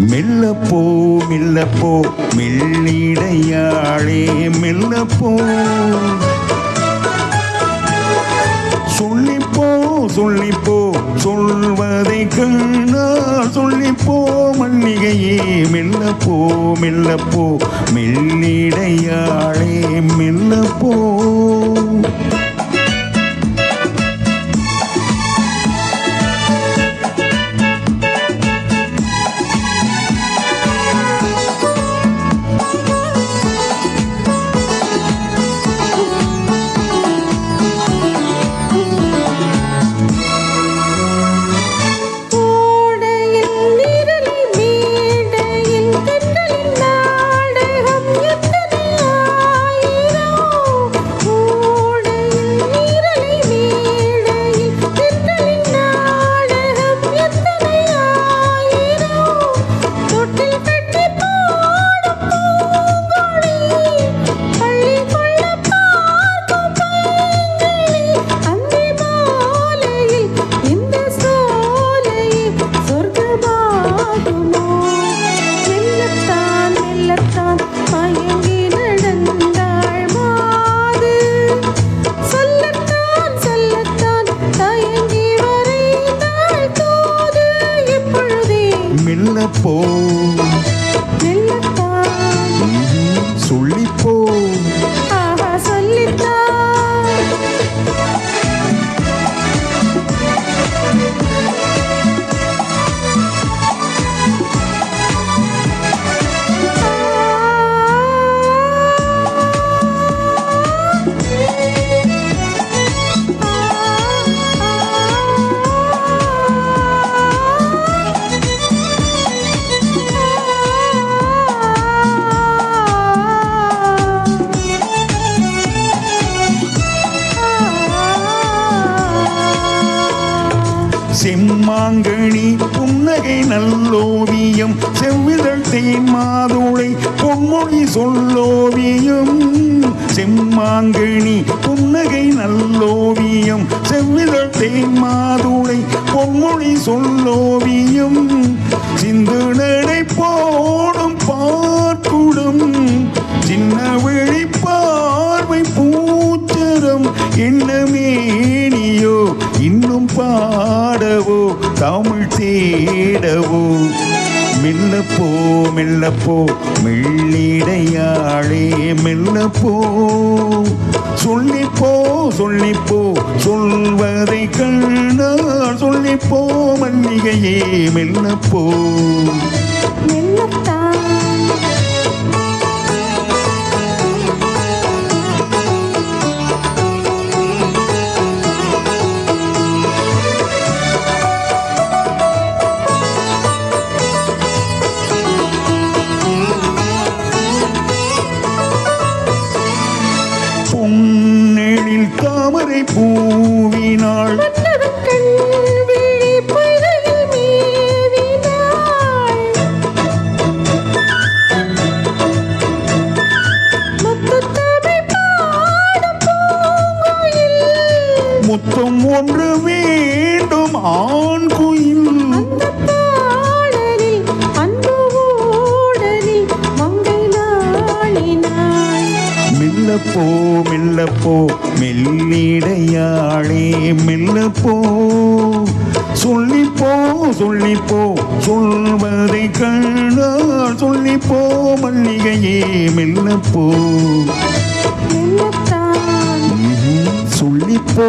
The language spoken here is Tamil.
மெல்லப்போ மெல்லப்போ மெல்லிடையாளே மெல்லப்போ சொல்லிப்போ சொல்லிப்போ சொல்வதை கண்ணால் சொல்லிப்போ மல்லிகையே மெல்லப்போ மெல்லப்போ மெல்லிடையாளே மெல்லப்போ மெல்லப்போ சொல்லிப்போ சொல்லித்தா செம்மாங்கனி புன்னகை நல்லோவியம் செவ்விதழ் தேன் மாதுளை பொன்மொழி சொல்லோவியம் செம்மாங்கனி புன்னகை நல்லோவியம் செவ்விதழ் தேன் மாதுளை பொன்மொழி சொல்லோவியம் சிந்து நடை போடும் பார்க்குடம் சின்ன விழி பார்வை பூச்சரம் என்ன மேனியோ இன்னும் பாடவோ தமிழ் தேடவோ மெல்லப்போ மெல்லப்போ மெல்லிடையாளே மெல்லப்போ சொல்லிப்போ சொல்லிப்போ சொல்வதை கண்ணால் சொல்லிப்போ மல்லிகையே மெல்லப்போ மெல்லத்தான் பொன்னெழில் தாமரை பூவினாள் முத்தம் ஒன்று வேண்டும் ஆண் குயில் மெல்லப்போ மெல்லப்போ மெல்லிடையாளே மெல்லப்போ சொல்லிப்போ சொல்லிப்போ சொல்வதை கண்ணால் சொல்லிப்போ மல்லிகையே மெல்லப்போ மெல்லத்தான் சொல்லிப்போ